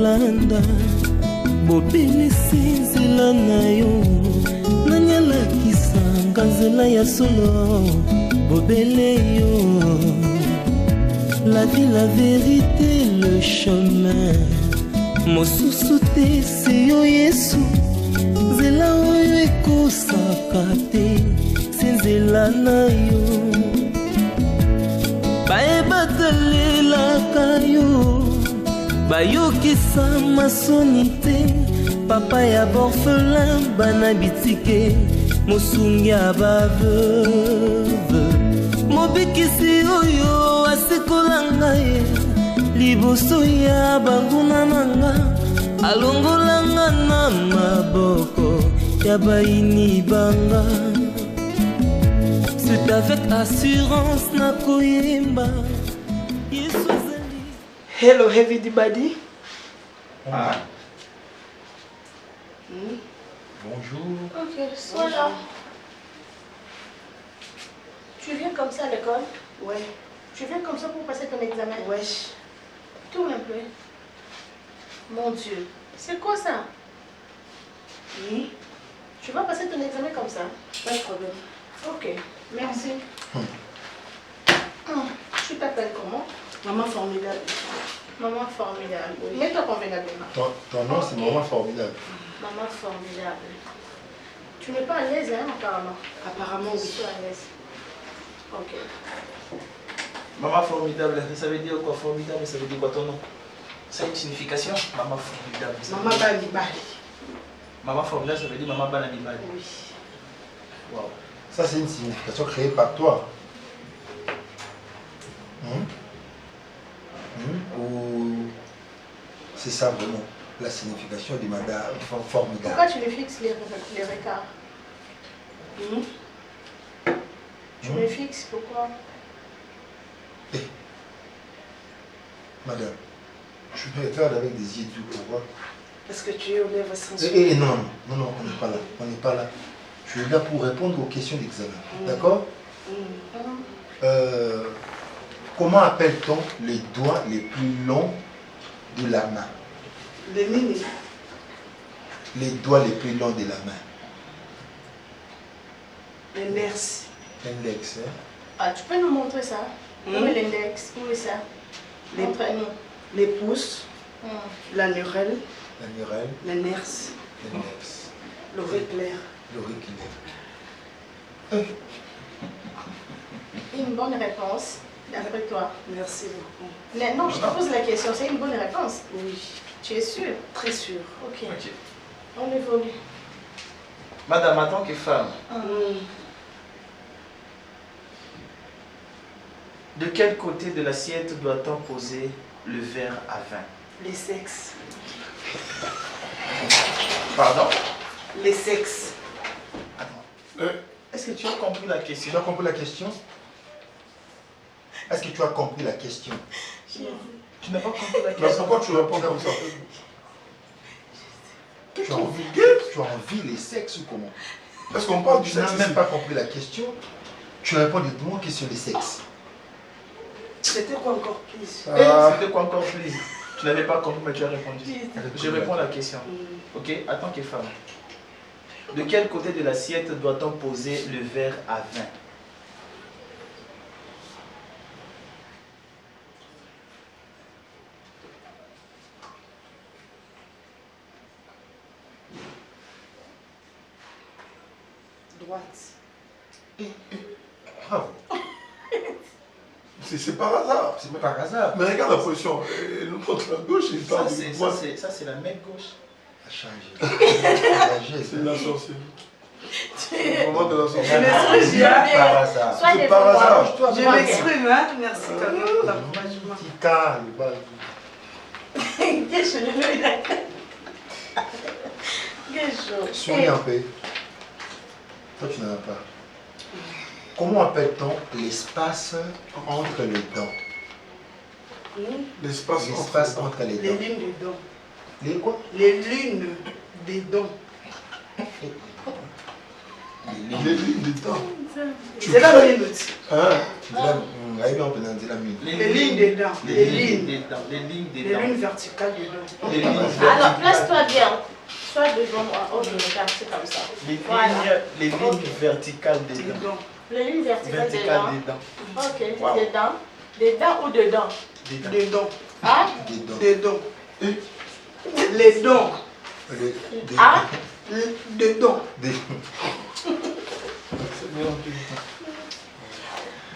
Yolanda bobelisi nzela na yo nanyalakisanga nzela ya solo bobele yo la vie, la vérité, le chemin mosusu te se yo Yesu nzela oyo ekosaka te se nzela na yo bayebatalelaka yo bayokisa masoni te papa ya borphelin bana bitike mosungi ya baveuve mobikisi oyo asekolanga ye liboso ya banguna nanga alongolanga na maboko ya baini banga c'est avec assurance na koyemba Yesu zali. Hello everybody. Ah. Bonjour. Ok, sois là. Tu viens comme ça à l'école? Ouais. Tu viens comme ça pour passer ton examen? Wesh. Tourne un peu. Mon Dieu, c'est quoi ça? Oui. Tu vas passer ton examen comme ça? Pas de problème. Ok, merci. Tu t'appelles comment? Maman formidable. Maman formidable. Oui. Mets-toi convenablement. Ton nom, c'est Maman Formidable. Maman formidable. Tu n'es pas à l'aise, hein, apparemment? Apparemment, Je oui. suis à l'aise. Ok. Maman formidable, ça veut dire quoi? Formidable, ça veut dire quoi ton nom? Ça a une signification? Maman formidable. Maman Bali. Maman formidable, ça veut dire maman bananibali. Oui. Wow. Ça, c'est une signification créée par toi. Ou c'est ça vraiment, la signification du mandat formidable. Pourquoi tu me fixes les regards? Tu me fixes, pourquoi? Madame, je me regarde avec des yeux doux, pourquoi? Parce que tu es aux lèvres sensuelles. Non, on n'est pas là. On n'est pas là. Tu es là pour répondre aux questions d'examen. D'accord? Comment appelle-t-on les doigts les plus longs de la main? Les nini. Les doigts les plus longs de la main. L'index. L'index, hein? Ah, tu peux nous montrer ça? Où est l'index? Où est ça? Montre-nous. Les pouces. L'anurel. L'anurel. L'index. L'index. L'auriculaire. L'auriculaire. Une bonne réponse, d'après toi. Merci beaucoup. Mais non, je te pose la question, c'est une bonne réponse. Oui. Tu es sûr? Très sûr. Ok. Ok. On évolue. Madame, en tant que femme, de quel côté de l'assiette doit-on poser le verre à vin? Les sexes. Pardon? Les sexes. Attends. Est-ce que tu as compris la question? Tu as compris la question? Est-ce que tu as compris la question? Tu n'as pas compris la Mais question? pourquoi tu réponds comme ça? Tu as envie les sexes ou comment? Est-ce qu'on parle du Tu n'as sexe même ici? pas compris la question. Tu réponds directement que sur les sexes. C'était quoi encore plus? C'était quoi encore plus? Tu n'avais pas compris, mais tu as répondu. Je réponds à la question. Ok? En tant que femme, de quel côté de l'assiette doit-on poser le verre à vin? Droite. Bravo. C'est par hasard. C'est par hasard. Mais regarde la position. Elle nous montre la gauche et il Ça, parle de c'est droite. la main gauche. A changé. C'est C'est la sorcière. C'est vraiment de la Je sorcière. m'exprime bien. par hasard. Sois C'est par hasard. Je m'exprime, hein. Merci quand même pour l'encouragement. Petit calme, bah. Qu'est-ce que je veux? Quel jour. Souris un peu. Toi, tu n'en as pas. Comment appelle-t-on l'espace entre les dents? L'espace L'espace entre les Les dents. lunes des dents. Les quoi? Les lunes des dents. Les lignes des dents. C'est la minute. Hein? Aïe, on peut dire la mine. Les lignes des dents. Les lignes des dents. Les lignes des Les dents. lignes verticales des dents. Les lignes Alors, verticales. place-toi bien. Sois devant moi. Oh, je regarde, c'est comme ça. Les lignes verticales des Des dents. dents. Les lignes verticales des Verticales dents. des dents. Ok, Wow. des dents. Des dents ou dedans? Des dents. Des dents. Ah? Des dents. Des dents. Les dents. Des Ah? Des dents. des- C'est bien, ok.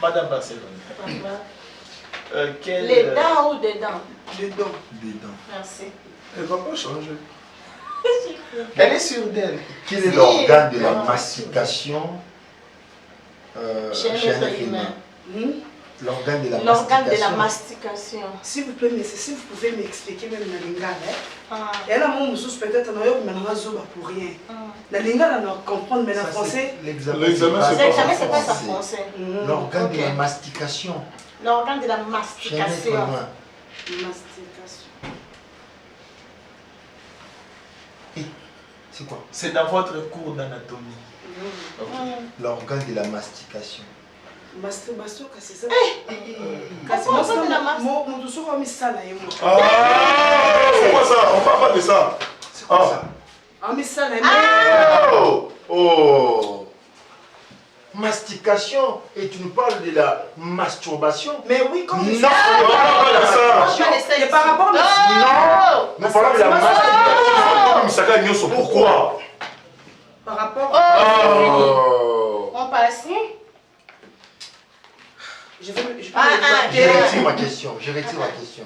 Madame Barcelone. Les dents ou dedans? Des dents. des dents. Merci. Elle ne va pas changer. Elle est sûre d'elle. Quel est l'organe de la mastication Chez un chez un être être humain. humain? L'organe de la L'organe de la mastication. mastication. S'il vous plaît, mais si vous pouvez m'expliquer même la lingala. Ah. Et là, mon moussous peut-être on a eu maintenant zoba pour rien. Ah. La lingala, on doit comprendre, mais en Ça, français. c'est l'examen. L'examen, c'est c'est pas L'examen, en c'est pas ça en français. français. L'organe de la Ok. mastication L'organe de la chez un être mastication. humain. Mastication. C'est quoi? C'est dans votre cours d'anatomie. L'organe de la mastication. Masturbation, c'est ça. Pourquoi on fait de la masturbation? Mon douceur a mis ça là et moi. Ah, c'est quoi ça? On parle pas de ça. C'est quoi Ah. ça? On a mis ça là. Oh, oh. Mastication. Et tu nous parles de la masturbation? Mais oui, comme Non, tu on ne parle pas de ça. Et par rapport à Non, nous parlons de la mastication. Misaka Nyoso, pourquoi? Par rapport Oh. On passe. je vais Je retire ma question. Je retire ma question.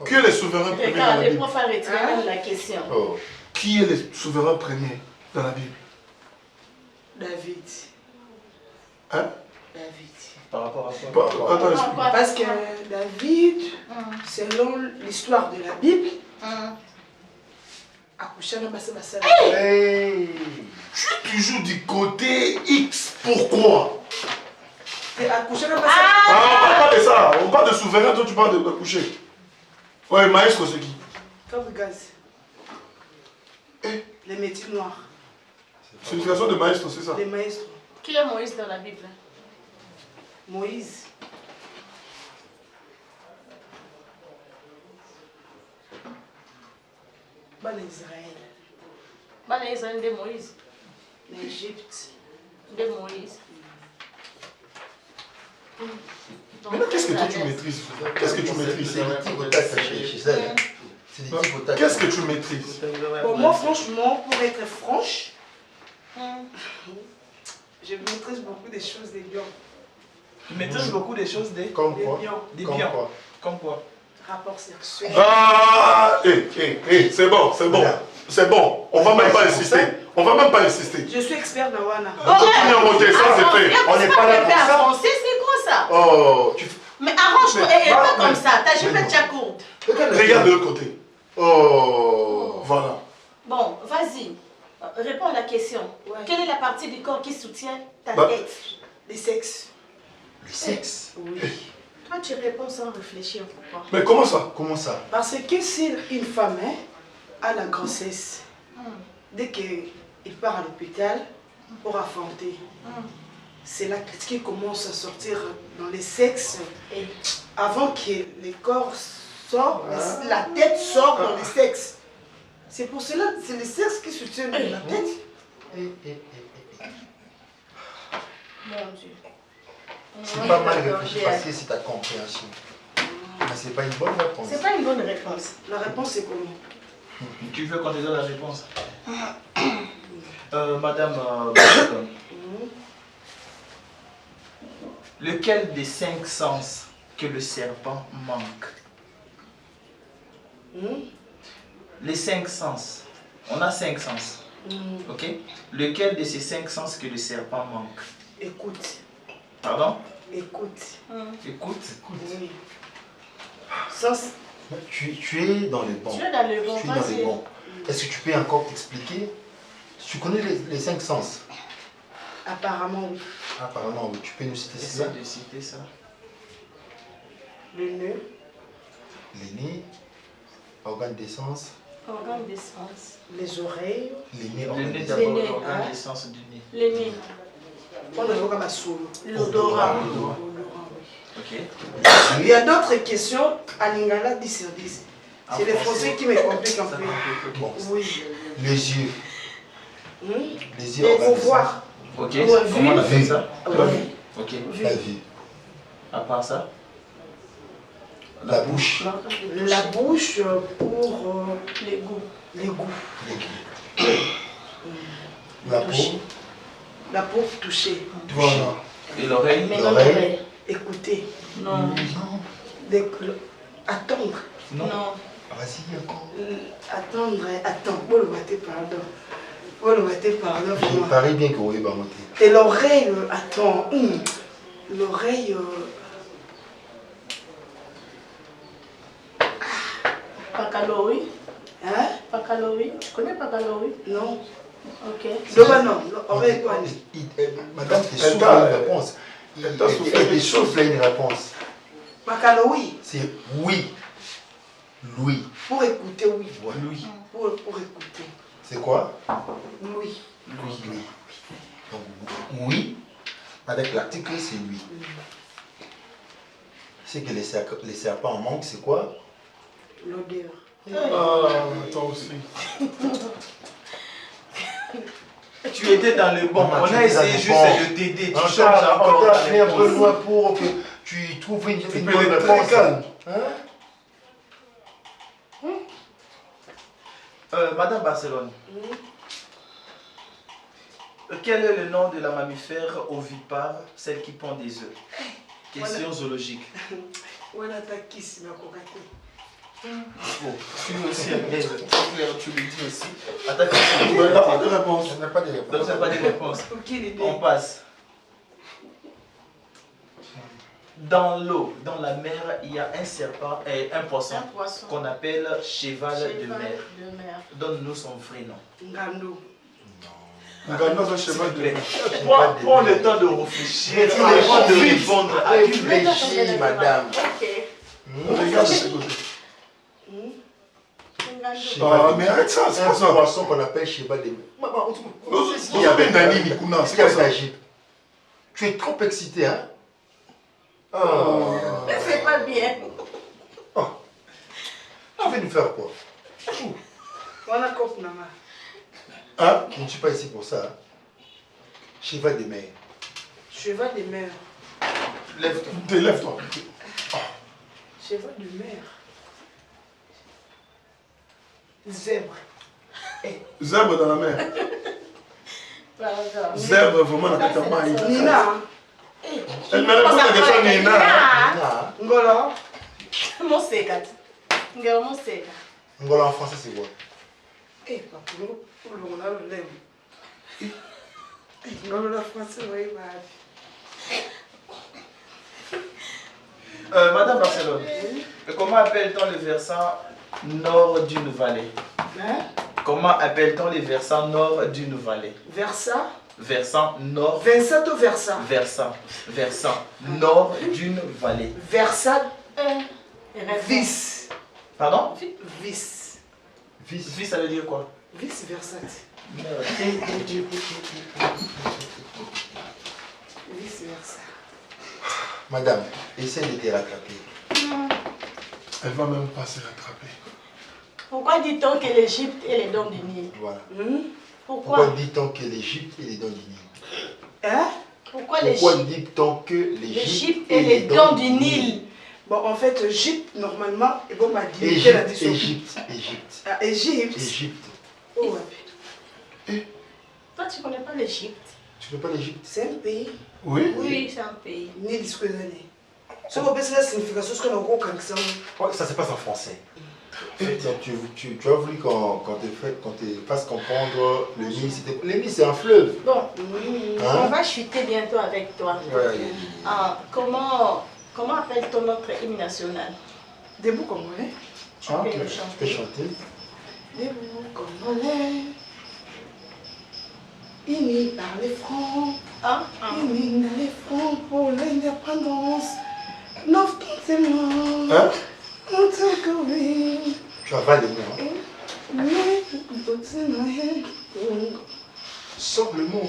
Qui est le souverain premier dans Regarde, la le Bible? prof a retiré même la question. Oh. Qui est le souverain premier dans la Bible? David. Hein? David. Par rapport à quoi? Attends, explique. Parce que David, selon l'histoire de la Bible, accouché dans passé ma sœur. Hey. Tu es toujours du côté X. Pourquoi? Et accouché dans passé. Ah, on parle pas de ça. On parle de souverain, toi tu parles de coucher. Ouais, maestro, c'est qui? Gaz. Les métiers noirs. C'est une création de maestro, c'est ça? Les maîtres. Qui est Moïse dans la Bible? Moïse. Bah, l'Israël. Bah, les Israéliens de Moïse. L'Égypte. De Moïse. Donc, Maintenant, qu'est-ce que toi tu la- maîtrises? Qu'est-ce que tu maîtrises? C'est des tics chez elle. C'est des tics. Qu'est-ce que tu maîtrises? Bon, moi, franchement, pour être franche, Hum. je maîtrise beaucoup des choses des lions. Tu maîtrises beaucoup des choses des Comme quoi? Des Comme biens. quoi? Comme quoi? Rapports sexuels. Ah, c'est bon, c'est bon. C'est bon. On va même pas insister. On va même pas insister. Je suis expert dans Wana. Continue à monter, ça c'est fait. On n'est pas là pour ça. Français, c'est quoi ça? Oh, tu Mais arrange-toi, Mais- et pas mais- comme ça. Ta jupe mais est non. déjà courte. Regarde de l'autre côté. Oh. Voilà. Bon, vas-y. Réponds à la question. Ouais. Quelle est la partie du corps qui soutient ta Bah. tête? Les sexes. Le sexe. Oui. Toi, tu réponds sans réfléchir. Pourquoi? Mais comment ça? Comment ça? Parce que si une femme a la grossesse, dès qu'il part à l'hôpital pour affronter, c'est là qu'il commence à sortir dans les sexes. Et avant que les corps sortent, la tête sort dans les sexes. C'est pour cela que c'est les sexes qui soutiennent la tête. Mon Dieu. C'est pas mal réfléchi parce que c'est ta compréhension. Mais c'est pas une bonne réponse. C'est pas une bonne réponse. La réponse est comment? Tu veux qu'on te donne la réponse? Madame Barcelone, lequel des 5 sens que le serpent manque? Les 5 sens. On a 5 sens. Ok? Lequel de ces 5 sens que le serpent manque? Écoute. Pardon? Écoute. Écoute. Oui. Sens. Tu es dans les bons. Tu es dans le bon, Tu es dans les vas-y. bons. Est-ce que tu peux encore t'expliquer? Tu connais les 5 sens? Apparemment, oui. Apparemment, oui. Tu peux nous citer Essaie ça? de citer ça. Le nœud, Les nez, organes d'essence, Organe d'essence. Les oreilles. Les nez Le nez organisés. d'abord, nez, l'organe hein. d'essence du nez. Les nez. On a comme un solo. L'odorat. L'odorat, oui. Ok. Il y a d'autres questions à Lingala 10 sur 10. C'est les Français qui me compliquent un Ça peu. complique, ok. Bon. Oui. Les yeux. Hmm? Les yeux Au organisés. revoir. Ok, Ouais, comment on vue. appelle ça? Oui. Ok. La vue. À part ça? La bouche. La bouche pour Les goûts. les goûts. Les yeux. La peau. Toucher. La peau pour toucher. Voilà. Et l'oreille? Mais L'oreille. non, l'oreille. Écouter. Non. Attendre. Non. Non. Vas-y, encore. Attendre. Attends. Bon, le matin, pardon. Bon, le matin, pardon. Il vraiment. paraît bien que vous avez monté. Et l'oreille, attends. L'oreille. Pacalori. Hein? Pacalori. Tu connais Pacalori? Non. Ok. Non, non. L'oreille, quoi? Madame, t'es Elle souffle t'a- une réponse. elle t'a soufflé Elle quelque souffle une réponse. Macaloï. C'est oui. Louis. Pour écouter, oui. Louis. Pour écouter. C'est quoi? Oui. Louis. Donc, oui, avec l'article, c'est lui. C'est que les serpents en manquent, c'est quoi? L'odeur. Ah, toi aussi. Tu étais dans le bon. Maman, On tu a étais dans essayé le juste bon. de t'aider. On Tu changes encore t'a ta fait un peu réponse. loin pour que tu trouves une peux bonne les réponse. calme. Hein? Madame Barcelone, quel est le nom de la mammifère ovipare, celle qui pond des œufs? Question zoologique. Voilà ta kiss, ma cocaïne. Bon, tu es aussi un aise. C'est clair, tu le dis aussi. Attaque. Il n'a pas de réponse. On n'a pas de réponse. Donc, c'est pas des réponses. Aucune idée. On passe. Dans l'eau, dans la mer, il y a un serpent et un poisson Un poisson. qu'on appelle cheval de Cheval mer. de mer. Donne-nous son vrai nom. Ngando. Regarde un cheval de... Prends le temps de réfléchir Tu avant de réfléchis. répondre à une Réfléchis, madame. Ok. Regarde ce côté. Cheval Ah, de mais mer. arrête ça, c'est Un pas ça. poisson qu'on appelle cheval de mer. Maman, Vous ce qu'il y avait avez Nani Mikuna, ce c'est qu'il y pas avait ça. d'Agip. Tu es trop excité, hein? Oh. Mais c'est pas bien. Tu veux nous faire quoi? Voilà cop nama. Hein? Je ne suis pas ici pour ça. Hein? Cheval de mer. Cheval de mer. Lève-toi. Lève-toi. Cheval de mer. Zèbre. Zèbre dans la mer. Pardon. Zèbre, vraiment, la tête à maille. Nina. Elle me répond à la question Nina. Nina. Ngolo. Mon sécat. Ngolo, mon sécat. Ngolo en français, c'est quoi? Eh, papa, on a le lème. Ngolo la français, oui, Madame Barcelone, comment appelle-t-on le versant nord d'une vallée? Hein? Comment appelle-t-on les versants nord d'une vallée? Versa. Versant nord. Versa ou versa? Versant nord d'une vallée. Versa. Vis. Vis. Pardon? Vis. Vis, ça veut dire quoi? Vis versa. Merde. Vis versa. Madame, essaie de te rattraper. Elle va même pas se rattraper. Pourquoi dit-on que l'Égypte est les dons du Nil? Voilà. Pourquoi? Pourquoi dit-on que l'Égypte est les dons du Nil? Hein? Pourquoi Pourquoi l'Égypte dit-on que l'Égypte est les dons du Nil? Bon, en fait, Égypte, normalement, et bon, m'a dit. Égypte. Ah, Égypte. Égypte. Oh, Toi, tu connais pas l'Égypte? Tu ne connais pas l'Égypte? c'est un pays. Oui? Oui, c'est un pays. Ni discours d'année. Ce qu'on peut, c'est la signification, ce qu'on a au quand ça. Ouais, ça se passe en français. Donc, tu as voulu qu'on te fasse comprendre le Nil. Le Nil, c'est un fleuve. Bon, Hein? on va chuter bientôt avec toi. Ouais. Ah, comment appelle-t-on notre hymne national? Debout congolais. Tu peux le Tu peux chanter. chanter. Debout congolais. Unis par les francs. Ah, Unis par les francs pour l'indépendance. Notre témoin. Hein? Notre Corée. Tu avales les mots. Hein? Sors le mot.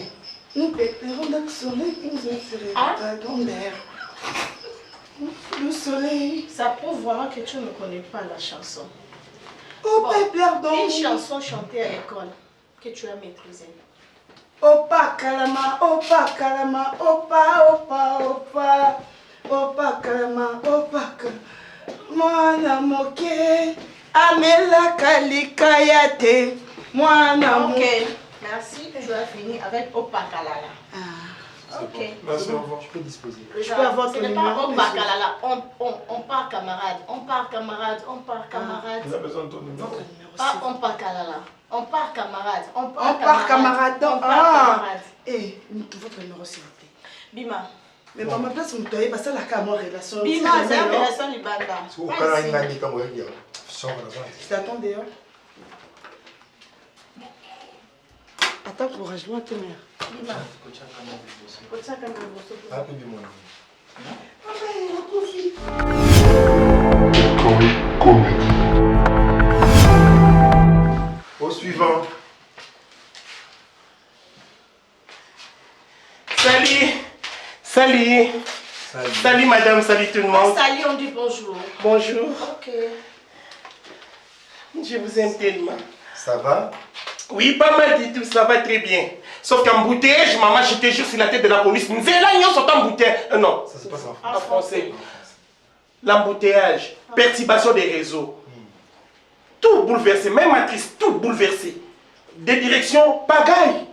Nous préférons le soleil qui nous attire ta grand-mère. Le soleil. Ça prouve vraiment que tu ne connais pas la chanson. Oh, pardon. Une chanson chantée à l'école que tu as maîtrisée. Opa kalama, opa kalama, opa, opa, opa. Opa kalama, opa kalama. Mwana moke, amela kalikayate. Mwana moke. Ok, merci. Tu as fini avec Opa Kalala. Ok. Merci, au revoir. Je peux disposer. Je peux avoir ton Ce n'est numéro, pas Opa monsieur? Kalala. On part camarade. On part camarade. On part camarade. Il a besoin de ton numéro. Votre numéro, Pas c'est- on part Kalala. On part camarade. On On part camarade. On part camarade. Eh, votre numéro, s'il vous plaît. Bima. Mais maman, place où tu es, parce que la caméra relation. Bima, c'est une relation libanda. Au Canada, il a dit quand il y a. Sors là-bas. Je t'attends dehors. Attends, courage-moi, tes mères. Bima. Ah, puis du monde. Au suivant. Salut. Salut. Salut. Salut madame, salut tout le monde. Salut, on dit bonjour. Bonjour. Ok. Je vous aime tellement. Ça va? Oui, pas mal du tout, ça va très bien. Sauf qu'embouteillage, maman, j'étais juste sur la tête de la police. Nous allons en embouteillage. Non, Ça se passe en en français. L'embouteillage, perturbation des réseaux. Tout bouleversé, même matrice, tout bouleversé. Des directions, pagaille.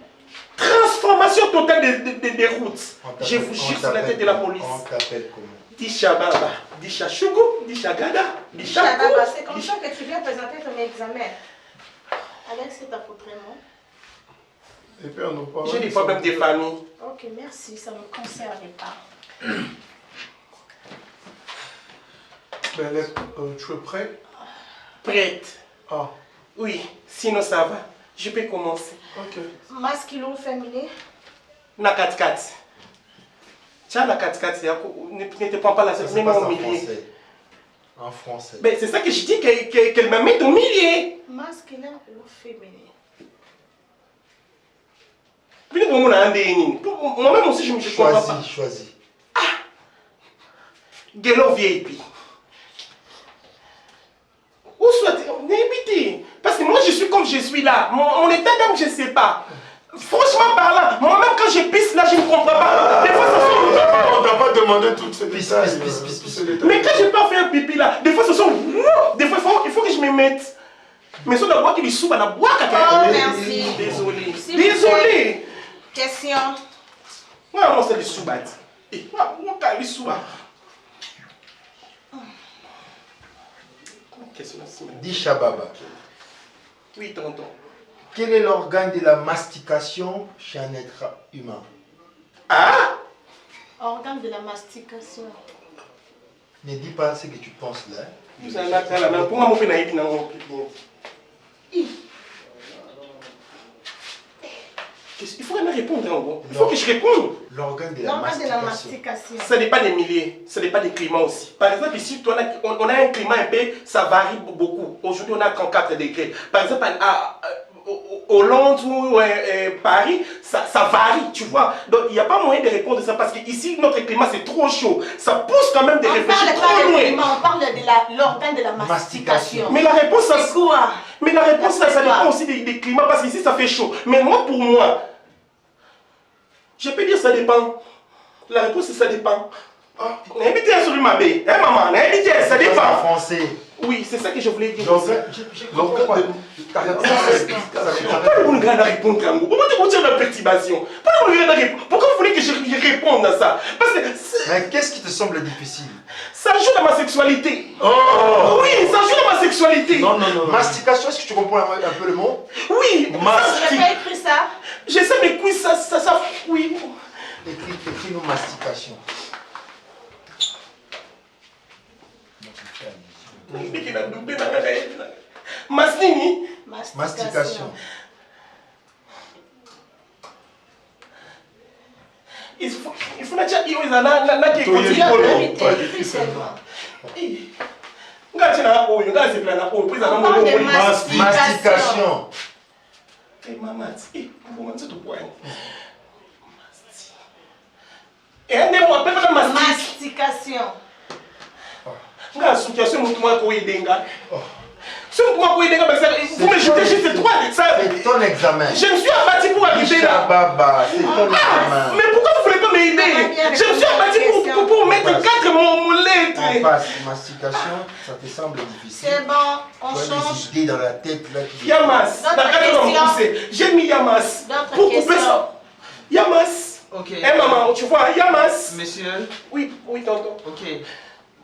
Transformation totale des routes. Je vous jure sur la tête de la police. On t'appelle comment? Disha Baba, Disha Chougou, Disha Gada, Disha Chababa, Kou, c'est comme ça que tu viens présenter ton examen. Alex, c'est ta vraiment. Et puis on nous parle. J'ai des problèmes de famille. Ok, merci, ça ne me concerne pas. Ben, tu es prêt? Prête? Ah, Oui, sinon ça va. Je peux commencer. ok. Masculin ou féminin? Na 4-4. Tiens, la 4-4, ne te prends pas la Ça se même passe au en milieu. français. En français. Ben, c'est ça que je dis, qu'elle me met au milieu. Masculin ou féminin? Puis nous, on a un déni. Moi-même aussi, je ne comprends pas. Choisis, choisis. Guélo VIP. Où soit-il? N'habitez. Parce que moi, je suis comme je suis là. Mon état d'âme, je ne sais pas. Franchement parlant, moi-même quand je pisse là, je ne comprends pas. Des fois, ça fait... On t'a pas demandé toutes ces Pisse, détails. pisse, pisse, pisse. ces détails. Mais quand je pas fait un pipi là, des fois ce sont... Des fois il faut que je me mette. Mais sur la boîte qui lui s'ouvre à la boîte. Oh, merci. Désolé. S'il vous Désolé. Question. Moi, moi, c'est le sous-bat. Moi, quand il sous-bat. Question aussi. Disha Baba. Oui, tonton. Quel est l'organe de la mastication chez un être humain? Ah? Organe de la mastication. Ne dis pas ce que tu penses là. Vous allez mettre la main. Pour moi, mon père n'a pas mon pipi. Il faut me répondre en gros. Il faut que je réponde. L'organe de la L'organe de la mastication. mastication. Ça n'est pas des milliers, ça n'est pas des climats aussi. Par exemple, ici, on a un climat un peu, ça varie beaucoup. Aujourd'hui, on a 34 degrés. Par exemple, à Hollande ou Paris, ça varie, tu vois. Donc, il n'y a pas moyen de répondre à ça parce qu'ici, notre climat, c'est trop chaud. Ça pousse quand même de On réfléchir parle trop pas de loin. climat, on parle de l'organe de la mastication. Mais la réponse, ça, C'est quoi? mais la réponse, ça C'est quoi? dépend aussi des climats parce qu'ici, ça fait chaud. Mais moi, pour moi, je peux dire ça dépend. La réponse, c'est ça dépend. N'habitez sur ma baie. Hein, maman? N'habitez, ça En dépend. français. Oui, c'est ça que je voulais dire. L'organe. L'organe Ta réponse, Pourquoi vous me répondre à moi? Pourquoi vous tirez la perturbation? Pourquoi vous voulez que je réponde à ça? Parce que mais qu'est-ce qui te semble difficile? ça joue dans ma sexualité. Oh! Oui, ça joue dans ma sexualité. Non, non, non. non. Mastication, est-ce que tu comprends un peu le mot? Oui, Je n'ai pas écrit ça. je sais, mais oui, ça, oui. Écris-nous mastication. Masnini. Mastication. Il faut la dire, il y a là qui est Toi, il y a continue. du polo. Toi, il y a du Écris seulement. seulement. Mastication. Mastication. Vous me jetez juste c'est ton examen. Je me suis abattu pour arriver là. C'est ton examen. Mais pourquoi vous ne voulez pas m'aider? Je me suis abattu pour mettre 4 mon lettre. On passe. Mastication, ça te semble difficile. C'est bon, on tu as change. des idées dans la tête là. Yamas. J'ai mis Yamas. Pour couper ça. Yamas. Ok. Eh maman, tu vois, Yamas. Monsieur. Oui, tonton. Ok.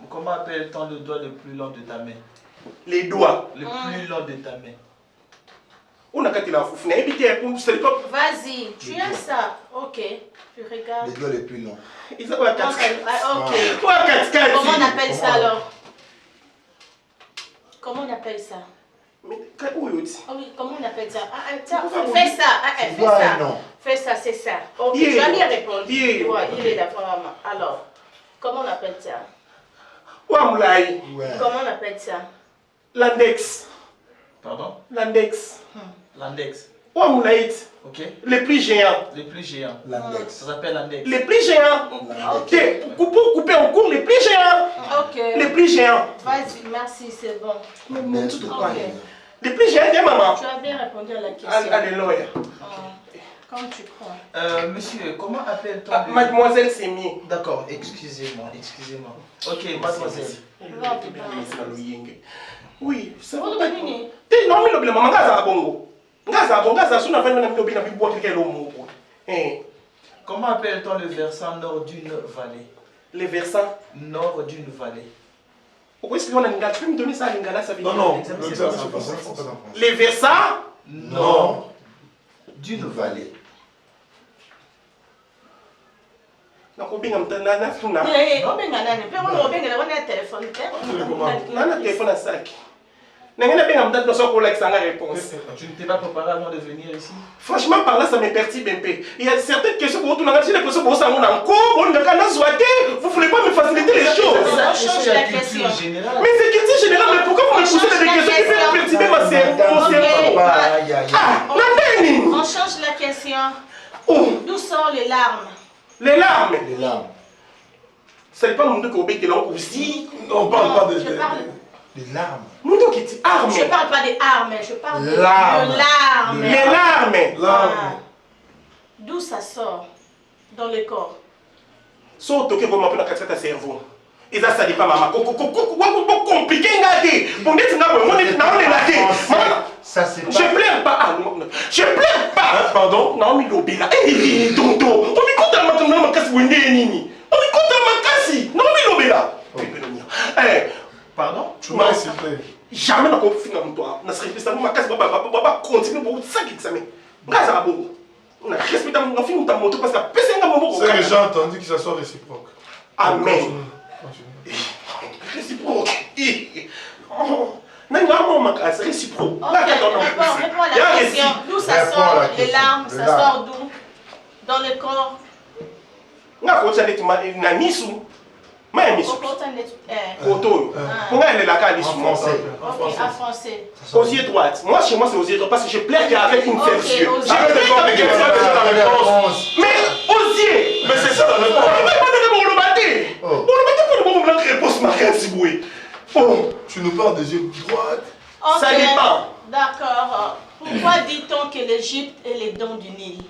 Comment appelle-t-on le doigt le plus long de ta main? Les doigts. Le plus long de ta main. On a qu'à la foufne. Vas-y, tu as ça. Ok, tu regardes. Les doigts les plus longs. Ils ont la Ok. Comment on appelle ça alors? Comment on appelle ça? Mais où est-ce? Ah oui, comment on appelle ça? Fais ça. Fais ça. Fais ça, c'est ça. Ok, tu as bien répondu. Ouais, il est d'accord. Alors, comment on appelle ça? Comment on appelle ça? L'index. Pardon? L'index. L'index. Ok. Les plus géants. Les plus géants. L'index. Ça s'appelle l'index. Les plus géants. Ok. Couper en cours, les plus géants. Ok. Les plus géants. Vas-y, merci, c'est bon. Les plus géants, maman. Tu as bien répondu à la question. Alléluia. Comme tu crois. Monsieur, comment appelle-t-on Mademoiselle Sémier. D'accord, excusez-moi. Ok, mademoiselle. Oui, c'est bon. Non, mais le maman, Gaza Bongo. Gaza, son affaire, même le bien boire quelqu'un l'homme. Comment appelle-t-on le versant nord d'une vallée? Les versants nord d'une vallée. Pourquoi est-ce qu'on a une gâte? Tu peux me donner ça, Lingala, ça veut dire? Non, c'est pas ça. Les versants nord d'une vallée. Donc, on a un téléphone. Tu ne t'es pas préparé avant de venir ici? Franchement, par là, ça me perturbe un peu. Il y a certaines questions pour vous, j'ai l'impression que vous en encore, vous ne voulez pas me faciliter les choses. C'est la culture générale. Mais c'est culture générale, mais pourquoi vous me posez des questions qui peuvent perturber mon cerveau? On change la question. D'où sortent les larmes? Les larmes? Les larmes. Ça n'est pas mon dos qui est là aussi. On parle pas de... Les larmes. Mon dos qui est arme. Je parle pas des armes, je parle de larmes. Les larmes. D'où ça sort? Dans le corps. Sauf que vous m'appelez dans le cerveau. Et ça, ça dit pas maman. Compliqué, ça c'est pas... Je pleure pas. Ah non, je pleure pas. Pardon? Non, mais l'obéla. Eh, tonton. On me compte à ma casse. On me compte à ma casse. Non, mais l'obéla. Pardon? Tu m'as insulté. Jamais n'a pas fini avec toi. On a respecté ça. Ma casse va continuer pour ça qui examine. Grâce à vous. On a respecté mon fille, on t'a montré parce que personne n'a montré. C'est que j'ai entendu que ça soit réciproque. Amen. Réciproque. Non, non, ma casse, réciproque. Réponds à la question. D'où ça sort? Les larmes, ça sort d'où? Dans le corps. On a continué à Nissou. Mais Nissou. Koto. Pour moi, elle est là, en français. En français. Osier droite. Moi, chez moi, c'est osier droite parce que je plaire qu'avec une seule yeux. Mais osier. Mais c'est ça la réponse. Tu nous parles des yeux droits. Ça dépend. D'accord. Pourquoi dit-on que l'Égypte est les dents du Nil?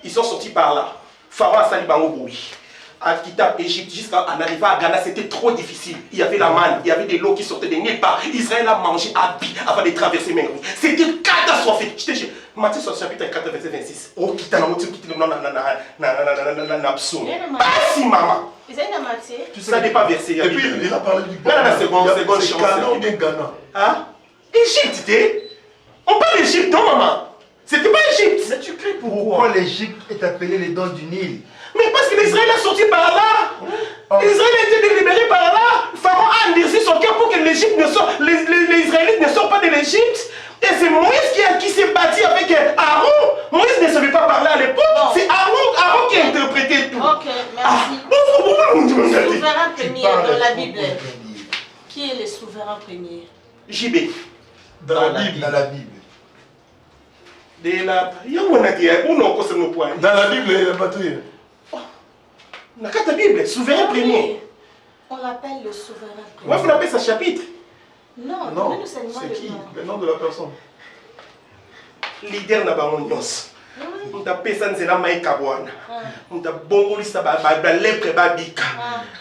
Ils sont sortis par là. Pharaon a sali bango boui. À quitter l'Égypte jusqu'à en arriver à Ghana, c'était trop difficile. Il y avait la manne, il y avait des lots qui sortaient de nulle part. Israël a mangé à vie avant de traverser mer. C'était catastrophique. Je te jure. Matthieu sur chapitre 4, verset 26. Oh, qui t'a noté qui n'a pas si maman. Ça n'est pas versé. Et puis il a parlé du Ghana. C'est Ghana ou bien Ghana? Hein? Égypte, on parle d'Égypte, non maman? C'était pas Égypte. Mais tu cries pourquoi l'Égypte est appelée les dents du Nil? Mais parce que l'Israël a sorti par là. L'Israël a été délibéré par là. Pharaon a endurci son cœur pour que l'Égypte ne sorte, les Israélites ne sortent pas de l'Égypte. Et c'est Moïse qui s'est battu avec Aaron. Moïse ne savait pas parler à l'époque. C'est Aaron qui a interprété tout. Ok, merci. Souverain premier dans la Bible. Qui est le souverain premier? JB. Dans la Bible. Dans la Bible. De la... Dans la Bible, il y a pas tout. Dans la Bible, souverain premier. On l'appelle le souverain premier. Moi, vous l'appelez ça chapitre. Non, Non, c'est qui? Le nom de la personne. Leader na bango nyonso. Mutapesa nzela mai kabwana. Mutabongolisa ba lèpre babika.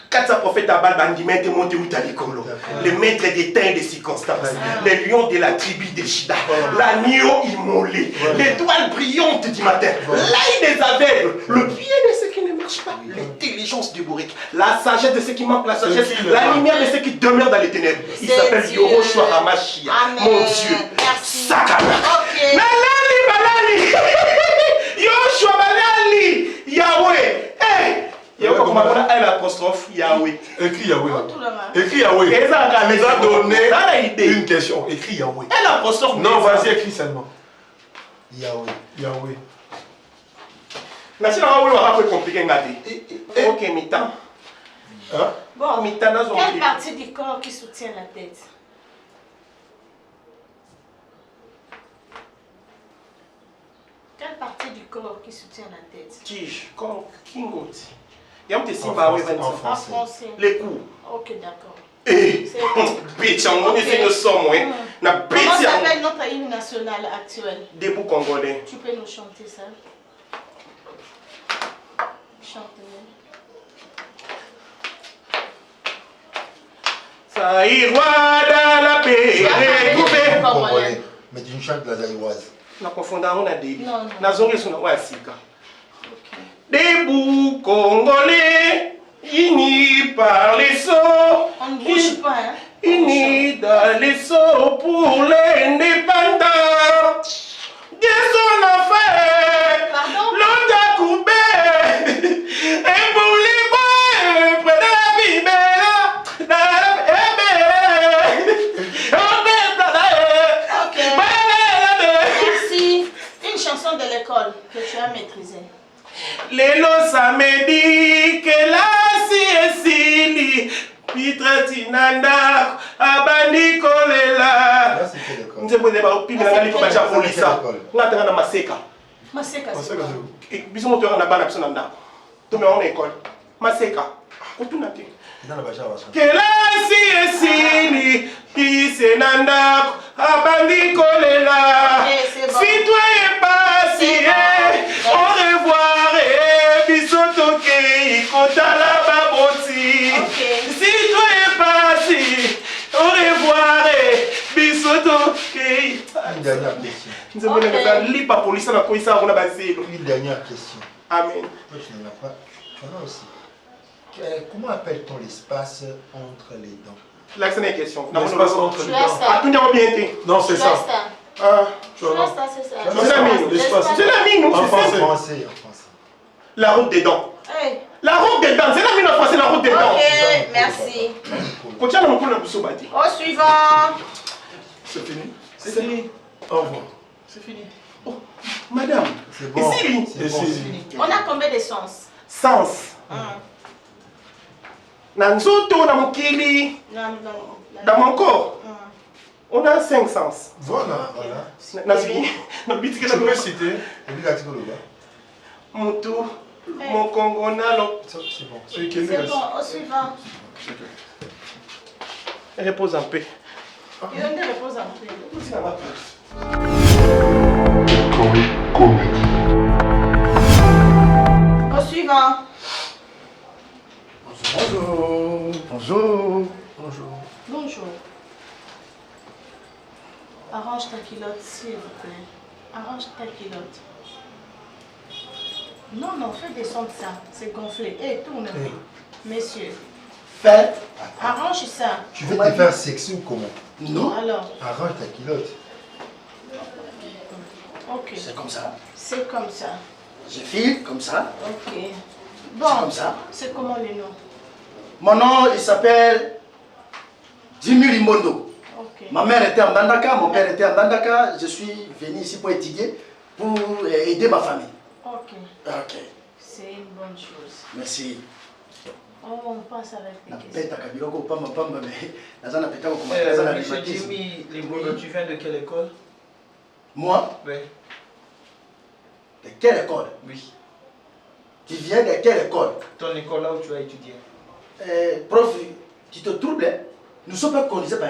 Katsa prophète abal bandimete monte utalikolo. Le maître des temps et des circonstances. Les lions de la tribu de Juda. L'agneau immolé. L'étoile brillante du matin. L'œil des aveugles. Le pied de ceux qui ne marchent pas. L'intelligence du bourrique. La sagesse de ceux qui manquent la sagesse. La lumière de ceux qui demeurent dans les ténèbres. Il s'appelle Yoroshua Hamashia. Mon Dieu. Sakana. Malali, Malali. Yoshua Malali. Yahweh. Yahweh, comment on a l'apostrophe Yahweh. Écrit Yahweh. Écrit Yahweh. Il a donné une question. Écrit Yahweh. L'apostrophe. Non, vas-y, écris seulement. Yahweh. Yahweh. Merci, on va pas compliquer. Ok, mi-temps. Bon, mi-temps, quelle partie du corps qui soutient la tête? Quelle partie du corps qui soutient la tête? Tige, comme Kingot. Il y a un petit Simba En français. Les coups. Ok, d'accord. Bitch, on essaie de sommer. Comment s'appelle notre hymne national actuel? Debout congolais. Tu peux nous chanter ça? Chante-le. Ça ira dans la paix. Mais tu chantes la zaïroise. Na confondant on a débit. Non. Na zonge suna wa sika. Debout congolais, unis par les seaux. On ne bouge pas, hein? Unis dans les seaux pour l'indépendance. Dieu son affaire. Pardon? L'autre a coupé. Et pour les bois, près de la Bible. Ok. Merci. Une chanson de l'école que tu as maîtrisée. Lelo samedi que la siesili Pitra tinanda abandi kolela. Nzembo de ba opimi na ngali ko bacha polisa. Ngatanga na maseka. Maseka. Biso moto na bana biso na ndako. To me on école. Maseka. Otuna te. Que la siesili pisenanda abandi kolela. Si toi est passé, au revoir. Si toi est passé, au revoir, bisoto. Une dernière question. Une dernière question. Amen. Toi, tu n'en as pas. Tu en as aussi. Comment appelle-t-on l'espace entre les dents? Là, c'est une question. L'espace entre les dents. Ah, tout n'est bien été. Non, c'est ça. C'est la mine. C'est la mine. En français. La route des dents. Hey. La route des dents, c'est la mine en français, la route des dents. Ok, merci. Au suivant. C'est fini. C'est fini. Au revoir. C'est fini. Oh, madame. C'est bon. Ici. On a combien de sens? Sens. Dans mon corps, on a 5 sens. Voilà. Tu peux citer. Moutou, mon Congo Nalo. C'est bon. C'est bon, au suivant. Repose en paix. Repose en paix. Au suivant. Bonjour. Arrange ta culotte, s'il vous plaît. Arrange ta culotte. Non, fais descendre ça. C'est gonflé. Tourne un peu. Messieurs. Faites. Arrange ça. Tu veux te faire sexy ou comment? Non. Alors. Arrange ta culotte. Ok. C'est comme ça. C'est comme ça. Je file comme ça. Ok. Bon. C'est comme ça. C'est comment le nom? Mon nom, il s'appelle Jimmy Rimondo. Ok. Ma mère était en Dandaka, mon père était en Dandaka. Je suis venu ici pour étudier, pour aider ma famille. Ok. Ok. C'est une bonne chose. Merci. Oh, on passe avec les questions. Monsieur Jimmy, tu viens de quelle école? Moi? Oui. De quelle école? Oui. Tu viens de quelle école? Ton école là où tu as étudié. Prof, tu te troubles, hein? Nous ne sommes pas colonisés par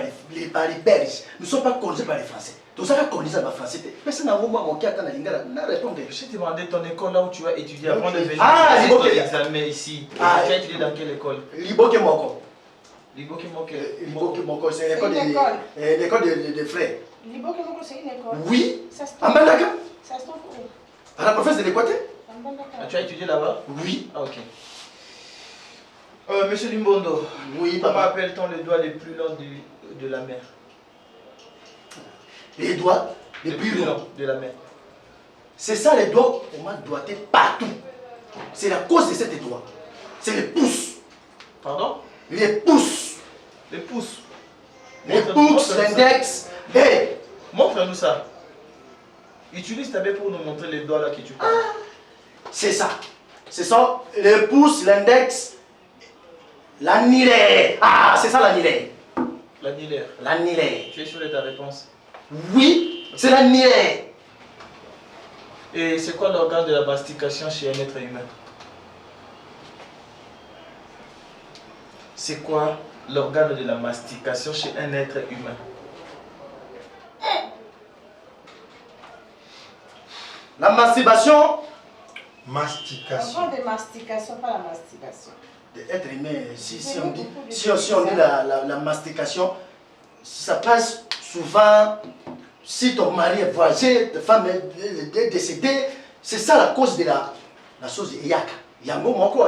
les Belges, nous ne sommes pas colonisés par les Français. Nous sommes pas colonisés par les Français. Personne n'a manqué à répondre. Je t'ai demandé ton école là où tu as étudié avant de venir ton examen ici. Tu as étudié dans quelle école? Liboke Moko. Liboke Moko. Liboke Moko, c'est l'école de frères. Liboke Moko, c'est une école? Oui. Ça se trouve où? Ça se trouve où? À la province de l'Équateur. Tu as étudié là-bas? Oui. Ah, ok. Monsieur Limbondo, oui, comment appelle-t-on les doigts les plus longs de la mer? Les doigts les plus longs de la mer. C'est ça les doigts, on m'a doigté partout. C'est la cause de ces doigts. C'est les pouces. Pardon? Les pouces. Les pouces. Les pouces, l'index. Hey! Montre-nous ça. Utilise ta main pour nous montrer les doigts là que tu parles. C'est ça. Ce sont les pouces, l'index, l'annulaire. Ah, c'est ça l'annulaire. L'annulaire. L'annulaire. Tu es sûr de ta réponse? Oui, c'est l'annulaire. Et c'est quoi l'organe de la mastication chez un être humain? C'est quoi l'organe de la mastication chez un être humain? La masturbation. Mastication. L'organe de mastication, pas la mastication. Être humain, si on dit la mastication, ça passe souvent si ton mari est voisé, ta femme est décédée, c'est ça la cause de la chose de yaka. Yango moko,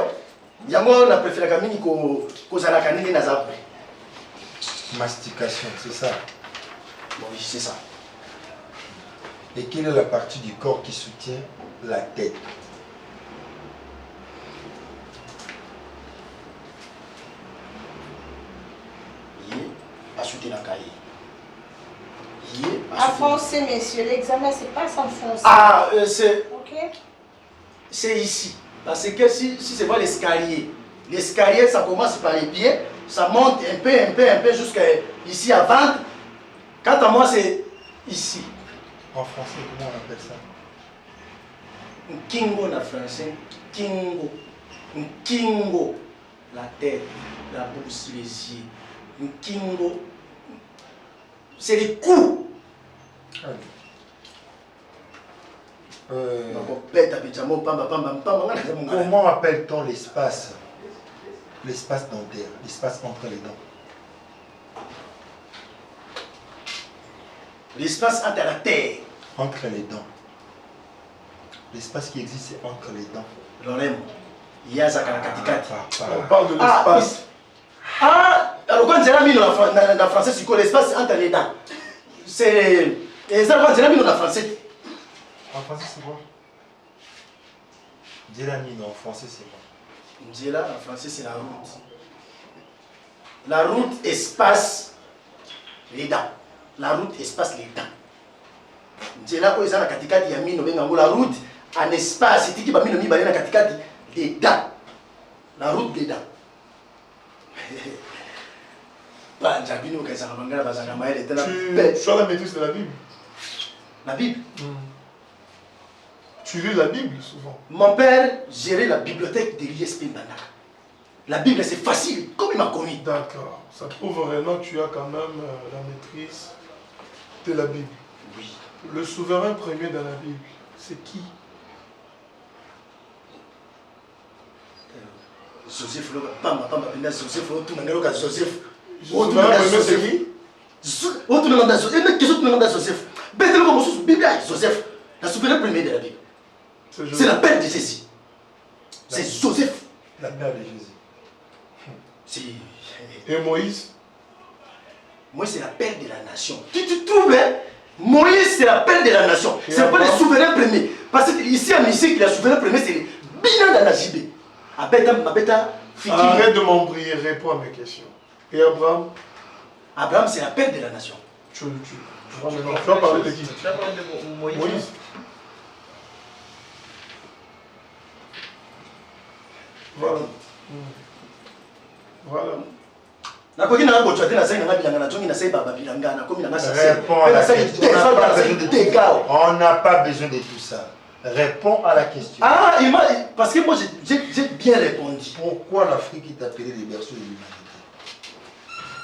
yango na préféré kamini ko zalaka ndenge na zabre. Mastication, c'est ça. Oui, c'est ça. Et quelle est la partie du corps qui soutient la tête? Enfoncé, messieurs, l'examen c'est pas s'enfoncer. Ah, c'est. Ok. C'est ici. Parce que si c'est pas l'escalier, l'escalier ça commence par les pieds, ça monte un peu jusqu'à ici à ventre. Quant à moi, c'est ici. En français, comment on appelle ça? Kingo en français. Kingo. Kingo. La tête, la bouche, les yeux. Kingo. C'est les coups. Comment appelle-t-on l'espace? L'espace dentaire, l'espace entre les dents. L'espace entre la terre. Entre les dents. L'espace qui existe, c'est entre les dents. Lorem. On parle de l'espace. Ah, alors quand j'ai mis dans le français, c'est quoi l'espace entre les dents? C'est. Ça, quand j'ai mis dans le français. En français, c'est quoi? Djelamine, en français, c'est quoi? Djela, en français, c'est la route. La route espace les dents. La route espace les dents. Djela, quand ils ont la katikati, il y a mis la route en espace. C'est qui va mis la katikati des dents. La route des dents. Tu as la maîtrise de la Bible? La Bible? Tu lis la Bible souvent? Mon père gérait la bibliothèque de l'ISP Mbandaka. La Bible, c'est facile, comme il m'a commis. D'accord. Ça prouve vraiment que tu as quand même la maîtrise de la Bible. Oui. Le souverain premier dans la Bible, c'est qui? Joseph, Joseph, Joseph. Le souverain premier, c'est qui? Joseph, la souverain premier de la Bible. C'est la père de Jésus. C'est Joseph. La mère de Jésus. Et Moïse? Moïse, c'est la père de la nation. Tu trouves, hein? Moïse, c'est la père de la nation. Ce n'est pas le souverain premier. Parce que ici, à Mystique, le souverain premier, c'est le bilan de la JB. Arrête de m'embrouiller, réponds à mes questions. Et Abraham? Abraham, c'est la père de la nation. Tu vas parler de qui? Tu vas parler de Moïse. Voilà. Voilà. Nakoki na bocho te na sai na bilanga na tongi na sai baba bilanga na komi na ça. On n'a pas besoin de tout ça. Réponds à la question. Ah, parce que moi j'ai bien répondu. Pourquoi l'Afrique est appelée le berceau de l'humanité?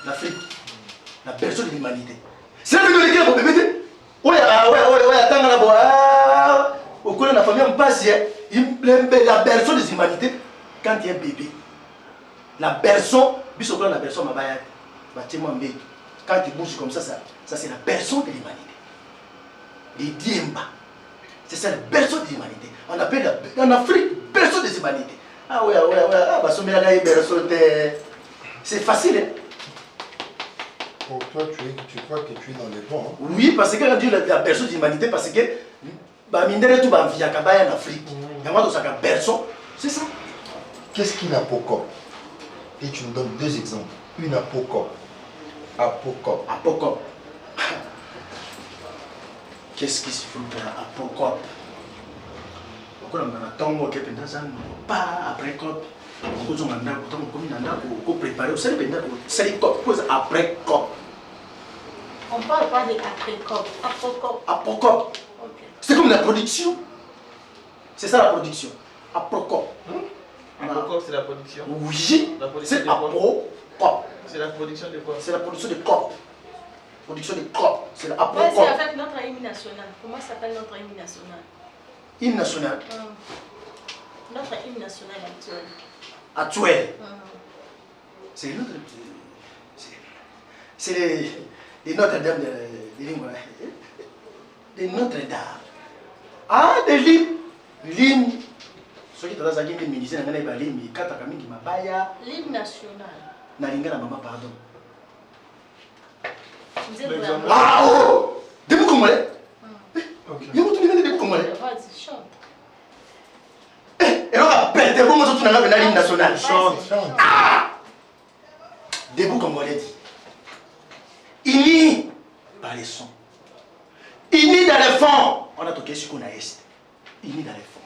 L'Afrique, la berceau de l'humanité. C'est la vidéo de quel bébé? Ouais, attends là bas. Au cours de la famille, on passe la berceau des humanités quand il y a un bébé. La berceau, la berceau m'a dit, quand tu bouges comme ça c'est la berceau de l'humanité. Les Diemba, c'est ça le berceau de l'humanité. On appelle en Afrique berceau des humanités. Ah ouais, c'est facile. Hein? Pour toi, tu crois que tu es dans les bons. Hein? Oui, parce que quand on dit la berceau de l'humanité, parce que mindere tout va via kabaya en Afrique. Et moi, ça berceau, c'est ça. Qu'est-ce qu'il a pour Et tu nous donnes deux exemples. Une apocope. Apocope. Qu'est-ce qu'il faut faire apocope? Pourquoi on a tant de temps pas après cop? Pourquoi on a tant de préparer? Vous savez, c'est après cop. On parle pas de après cop. Apocope. C'est comme la production. C'est ça la production. Apocope. Apocope, c'est la production. Oui, c'est apocope. C'est la production de quoi? C'est la production de cop. Production de cop. C'est la apocope. C'est avec notre hymne national. Comment s'appelle notre hymne national? Hymne national. Notre hymne national actuel. Actuel. C'est notre. C'est les Notre-Dame de Notre-Dame. Ah, des l'hymne. L'hymne. Ceux qui sont dans les ministères, ils ont l'hymne. L'hymne national. Nalinga na maman, pardon. Ah oh! Debout congolais? Ok. Il y a beaucoup de debout congolais. Vas-y, chante. Et alors, perdez bon, moi, je suis dans l'hymne national. Chante. Ah! Debout congolais dit. Ini par les sons. Ini dans les fonds. On a toqué sur qu'on a est. Ini dans les fonds.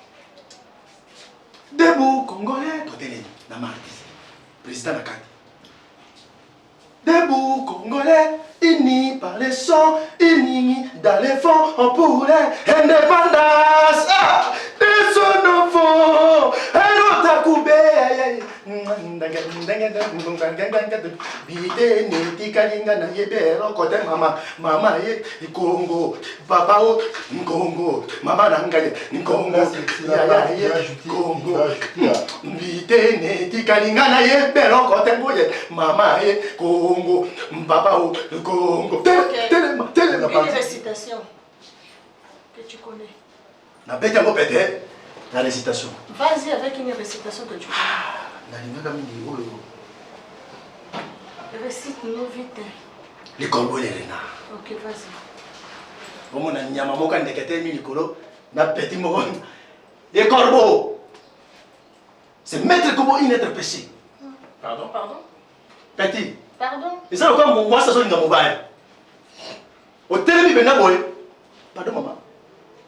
Debout congolais. Totelé, na mardi. Président Nakati. Debout congolais, unis par les sons, unis dans les fonds, on pourrait indépendance. Ah, des sons nouveaux, et l'autre coupé. Bide neti kalinga na yebero kote mama ye Congo papa o Congo mama nangaye Congo ya Congo bide neti kalinga na yebero kote ngoye mama ye Congo papa o Congo. Une récitation que tu connais. Na bête un peu pété la récitation. Vas-y avec une récitation que tu connais. Récite-nous vite. Les corbeaux et les renards. Ok, vas-y. On a nyama moka ndekete mi likolo na petit moron. Les corbeaux. C'est mettre comme une être péché. Pardon? Petit. Pardon? Et ça encore moi ça sonne dans mon bail. Au télé bena boy. Pardon maman.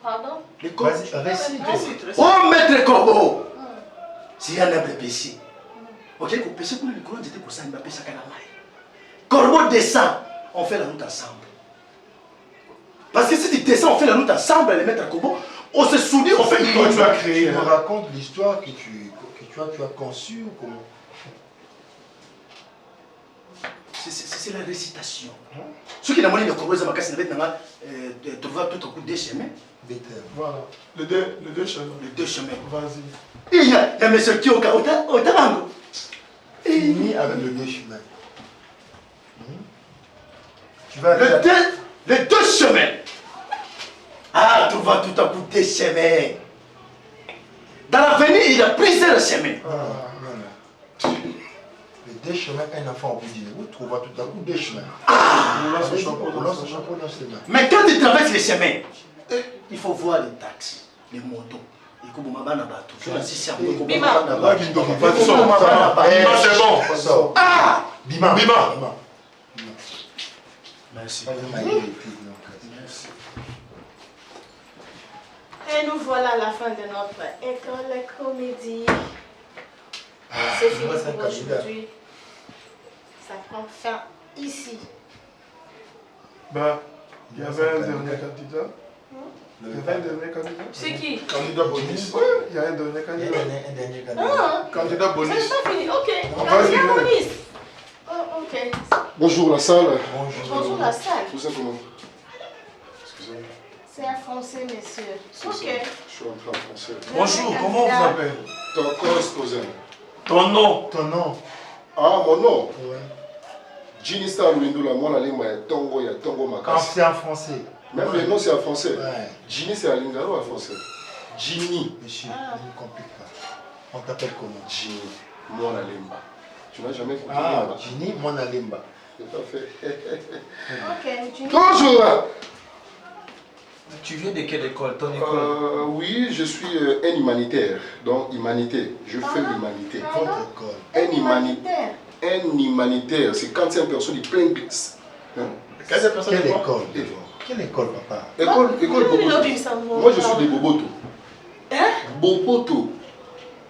Pardon? Les corbeaux. Récite. Oh maître corbeau. S'il y a un être péché. Ok, pour pécher pour le micro, j'étais pour ça, il m'a péché à Kanamaï. Corbeau descend, on fait la route ensemble. Parce que si tu descends, on fait la route ensemble, les maîtres corbeaux, on se soudit, on fait une route. Tu me racontes l'histoire que tu as conçue ou comment? C'est la récitation. Ceux qui n'ont pas de corbeau, ils ont trouvé tout au coup des chemins. Voilà, les deux chemins. Les deux chemins. Vas-y. Il y a M. Kyoka, au Tabango. Fini avec le deux chemins. Tu vas les deux chemins. Ah, tu vois tout à coup des chemins. Dans l'avenir, il y a plusieurs chemins. Les deux chemins, un enfant vous dit, vous trouvez tout à coup des chemins. Ah, on lance un chapeau dans ses mains. Mais quand tu traverses les chemins, il faut voir les taxis, les motos. C'est bon. Ah! Bima. Merci. Et nous voilà à la fin de notre école comédie. C'est fini pour aujourd'hui. ça prend fin ici. Bah, il y avait un dernier candidat. Il y avait un dernier candidat. C'est qui? Candidat bonus. Oui, il y a un dernier candidat. Un dernier candidat. Ah, Candidat bonus. c'est pas fini, ok. On va Candidat y bonus. Oh, ok. Bonjour la salle. Bonjour la salle. Tout ça comment? Excusez-moi. C'est un français, monsieur. C'est Ok. ça. Je suis entré en français. Bonjour, comment vous appelez? Tokos cousin. Ton nom? Ton nom? Ah, mon nom? Ouais. Ginny Star Lindula, moi la ligne, il y a Tongo Quand Makasi. c'est en français. Même le nom c'est en français. Ouais. Ginny c'est en lingala ou en français? Ginny. Monsieur, ne complique pas. On t'appelle comment? Ginny. Moi la limba. Tu n'as jamais écouté Ah, Limba? Ginny Monalimba. Tout à fait. Ok, tu Bonjour. Tu viens de quelle école? Ton école? Oui, je suis un humanitaire. Donc, humanité. Je fais l'humanité. Votre école. Un humanitaire. Un humanitaire. C'est quand c'est une personne qui plein de glitz. Hein? Quelle école? Quelle école, papa? École Boboto. Moi, je suis des Boboto. Hein? Boboto.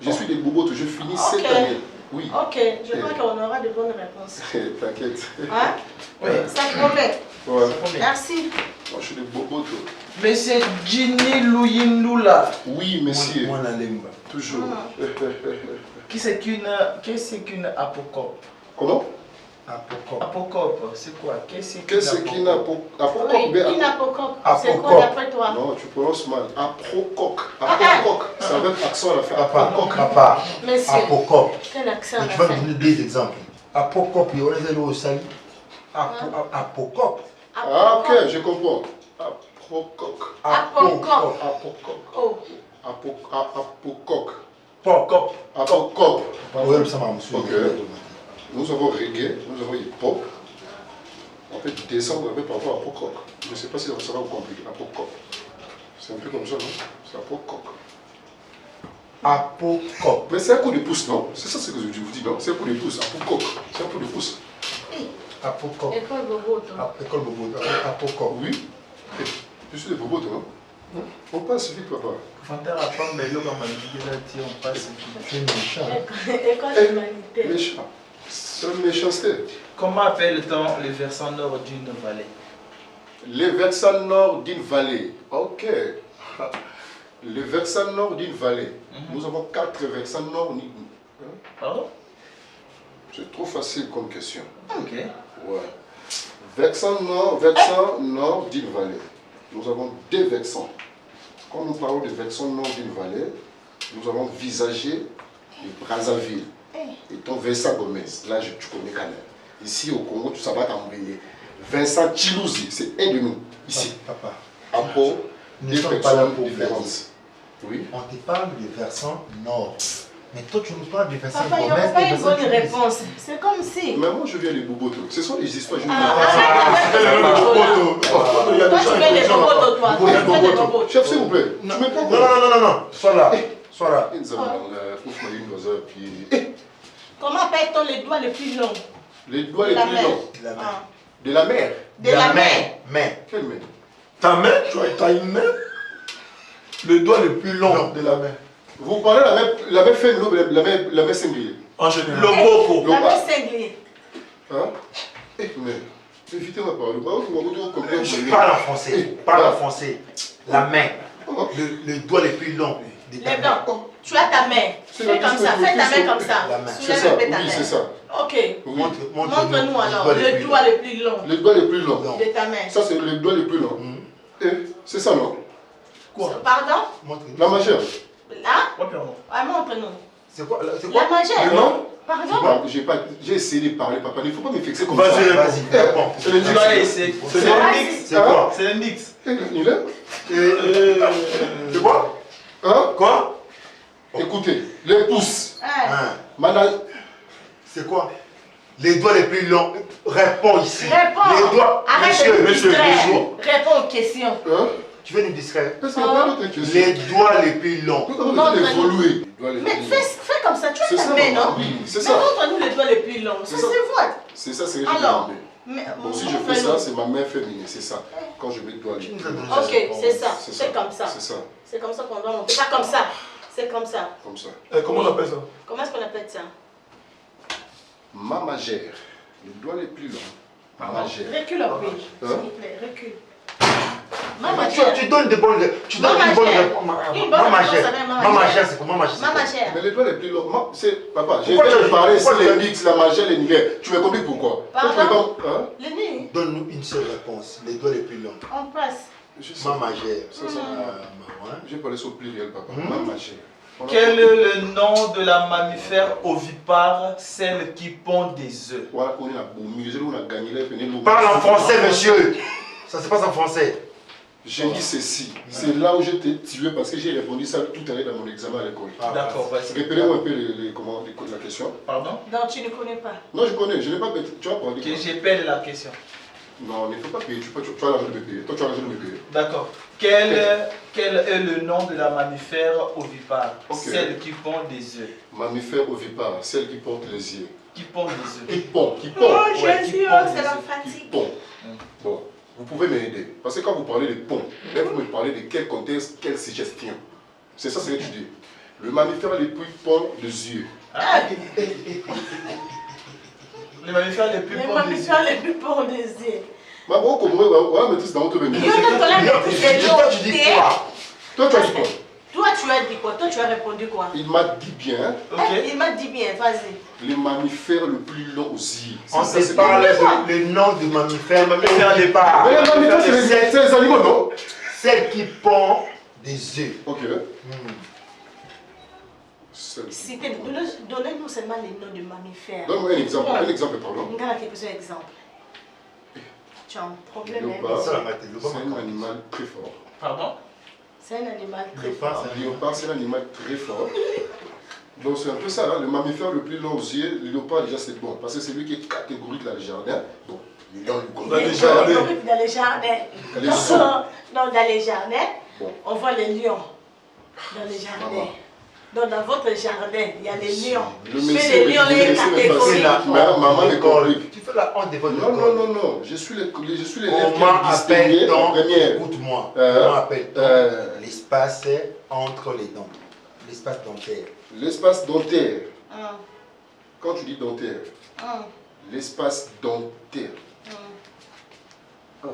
Je suis des Boboto. Je finis cette année. Oui. Ok, je crois qu'on aura de bonnes réponses. T'inquiète. Hein? Oui. Ça promet. Ouais. Merci. Moi, je suis des Boboto. Mais c'est Ginny Luyindula. Oui, monsieur. Monalimba. Toujours. Qu'est-ce qu'une apocope? Comment? Apocope. Apocope, c'est quoi? Qu'est-ce qu'une apocope? Oui, une apocope. C'est quoi d'après toi? Non, tu prononces mal. Aprocoque. Aprocoque. Ça veut être accent à la fin. Aprocoque. Papa. Monsieur. Apocope. Quel accent à Et la tu vas fin? me donner des exemples. Apocope, il y a au sali. Apocope. Ah, ok, je comprends. Aprocoque. Apocope. Apocoque. Oh. Apocoque. Apocope. Apocope. Oui, ça m'a monsieur. Ok. Nous avons reggae, nous avons hip-hop. On peut descendre un peu par rapport à Apocoque. Je ne sais pas si ça va vous compliquer. Apocoque. C'est un peu comme ça, non? C'est Apocoque. Apocope. Mais c'est un coup de pouce, non? C'est ça ce que je vous dis, non? C'est un coup de pouce. Apocoque. C'est un coup de pouce. Apocope. École Boboto. École Bobo. Apocope. Oui. Je suis des bobotes, non? On passe vite, papa. Fanteur à prendre les logs en manipulation, on passe vite. Tu es méchant. École humanitaire. Méchant. C'est une méchanceté. Comment appelle-t-on le versant nord d'une vallée? Le versant nord d'une vallée. Ok. Le versant nord d'une vallée. Nous avons 4 versants nord. Pardon? C'est trop facile comme question. Ok. Ouais. Versant nord d'une vallée. Nous avons 2 versants. Quand nous parlons de versant nord d'une vallée, nous avons visagé le Brazzaville et ton Vincent Gomez. Là, tu connais quand même. Ici au Congo, tu savais t'embrouiller. Vincent Chilouzi, c'est un de nous. Ici. Papa. Après, Nous 2 ne sommes pas là personnes pour différentes. Oui. On te parle du versant nord. Mais toi, tu nous parles du versant Papa, il n'y aura pas une bonne réponse. C'est comme si. Mais moi, je viens des Boboto. Ce sont des histoires. Je Toi, tu viens des Boboto, toi. Toi, tu viens des Boboto. Chef, s'il vous plaît. Non, non. Sois là. Sois là. Comment appelle-t-on les doigts les plus longs? Les doigts les plus longs. De la mer. De la main. Main. Quelle main? Ta main? Tu as une main? Le doigt le plus long de la main. Vous parlez la main faible ou la main singulière? En général. Le boko. La main cinglée. Hein? Mais évitez-moi par le Je parle en français. Parle en français. La main. Le doigt le plus long. Les dents. Tu as ta main. Fais comme ça. Fais ta main comme ça. C'est ça. Oui, c'est ça. Ok. Montre-nous alors le doigt le plus long. Le doigt le plus long. De ta main. Ça, c'est le doigt le plus long. C'est ça, non? Quoi? Pardon? La majeure. Là? Montre-nous. C'est quoi? La majeure. Non? Pardon? J'ai essayé de parler, papa. Il ne faut pas me fixer comme ça. Vas-y. C'est le C'est l'index. C'est quoi? C'est l'index. Il est? C'est quoi? Hein? Quoi? Écoutez, les pouces. Madame, c'est quoi? Les doigts les plus longs. Réponds ici. Réponds. Les doigts. Arrête de distraire. Réponds aux questions. Tu veux nous distraire? Les doigts les plus longs. Mais fais comme ça. Tu as ta main, non? Oui, c'est mais ça. montre-nous les doigts les plus longs. Ça, c'est vrai. C'est ça, c'est ce que j'ai Alors, demandé. Bon, si je fais ça, c'est ma main féminine, c'est ça. Quand je mets le doigt les plus longs. Ok, c'est ça. C'est comme ça. C'est ça. C'est comme ça qu'on doit monter. Pas comme ça. C'est comme ça. Comme ça. Comment on appelle ça? Comment est-ce qu'on appelle ça? Ma magère. Les doigts les plus longs. Majeur. Recule un peu, Hein? s'il vous plaît, recule. Maman chère. Tu donnes de bonnes... Tu donnes une bonne réponse. Maman chère. Maman chère, c'est comment maman chère? Maman chère. Mais les doigts les plus longs, c'est... Papa, j'ai déjà parlé sur les mix, la majeur, les niveaux. Tu m'as compris pourquoi? Pardon? Hein? Le nez. Donne-nous une seule réponse. Les doigts les plus longs. On passe. Maman chère. C'est ça. J'ai parlé sur pluriel, papa. Maman chère. Quel est le nom de la mammifère ovipare, celle qui pond des œufs? Voilà, on a gagné. Parle en français, monsieur. Ça se passe en français. J'ai dit ceci. C'est là où je t'ai tué parce que j'ai répondu ça tout à l'heure dans mon examen à l'école. D'accord, vas-y. Répétez-moi un peu la question. Pardon? Non, tu ne connais pas. Non, je connais. Je n'ai pas... Tu vas parler. Que j'ai perdu la question. Non, il ne faut pas payer. Tu as l'argent de me payer. Toi, tu as l'argent de me payer. D'accord. Quel est le nom de la mammifère ovipare? Okay. Celle qui pond des œufs. Mammifère ovipare, celle qui porte les yeux. Qui pond des œufs. Qui pond. Oh, Ouais, Jésus, pond c'est des la œufs. Qui fatigue. pond. Bon, vous pouvez m'aider. Parce que quand vous parlez de pont, là, vous me parlez de quel contexte, quelle suggestion. C'est ça ce que tu dis. Le mammifère les plus pond des yeux. Ah. Les mammifères les plus Les pondent des mammifères œufs. les plus pondent des yeux. Ma bon, comme moi, on va mettre ça dans votre venue. Toi, Tu dis quoi? Toi, tu as dit quoi? Toi, tu as dit quoi? Toi, tu as répondu quoi? Il m'a dit bien, Ok. Il m'a dit bien, vas-y. les mammifères le plus long aux yeux. On C'est ça, te c'est parle bien. le nom du mammifère. Mammifère des départ. Mais les mammifères, c'est les animaux, non? Celle qui pond des œufs. Ok. Celle qui Citez- Donnez-nous seulement les noms de mammifères. Donne-moi un exemple, pardon. On a quelques exemples. Tu as un problème, hein, Léopard, monsieur. c'est un animal très fort. Pardon? C'est un animal très Léopard, fort. Le léopard, c'est un animal très fort. Donc c'est un peu ça, hein, le mammifère le plus long aux yeux, le léopard déjà c'est bon, parce que c'est lui qui est catégorique dans le jardin. Bon, il est dans le Dans les Les jardins. catégoriques dans les jardins. Les Non, zoos. non, dans les jardins, Bon. on voit les lions. Dans les jardins. Donc dans votre jardin, il y a les lions. Le Mais monsieur, les lions, les est catégoriques. facile. Maman est correcte. Tu fais la honte de votre Non, école. non, non, non, je suis l'élève qui Comment est distingué en appelle-t-on, première. écoute-moi, comment appelle-t-on l'espace entre les dents? L'espace dentaire. L'espace dentaire. Hum, Quand tu dis dentaire, hum, l'espace dentaire. hum, Ah,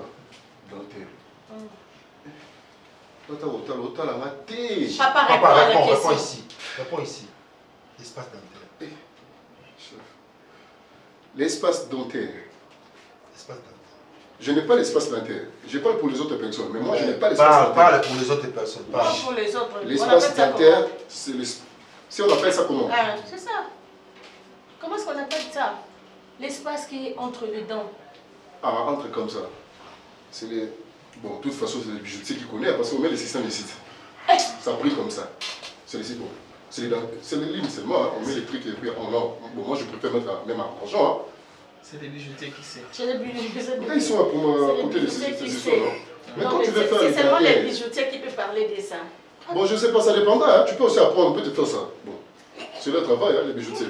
dentaire. hum. L'autre, la maté. Papa répond Papa, à la réponds question. ici. Réponds ici. L'espace dentaire. L'espace dentaire. L'espace dentaire. Je n'ai pas l'espace dentaire. Je parle pour les autres personnes, mais moi je n'ai pas l'espace dentaire. Parle pour les autres personnes. Pas Parle. pour les autres. On L'espace appelle ça dentaire, c'est si on appelle ça comment? comment? Ah, c'est ça. Comment est-ce qu'on appelle ça? L'espace qui est entre les dents. Ah, entre comme ça. C'est les... Bon, de toute façon, c'est les bijoutiers qui connaissent, parce qu'on met les systèmes ici. Ça brille comme ça. C'est les bon. C'est les lignes seulement, hein. On met les trucs et puis on a... Bon, moi je préfère mettre même à argent. Hein. C'est des bijoutiers qui savent. C'est les bijoutiers. Là, ils sont là pour me C'est les raconter les bijoutiers qui histoires. savent. Hein. Mais Non, quand mais tu veux faire c'est les seulement les carrières... bijoutiers qui peuvent parler de ça. Bon, je sais pas, ça dépendra. Hein. Tu peux aussi apprendre, on peut te faire ça. Bon, c'est le travail, hein, les bijoutiers.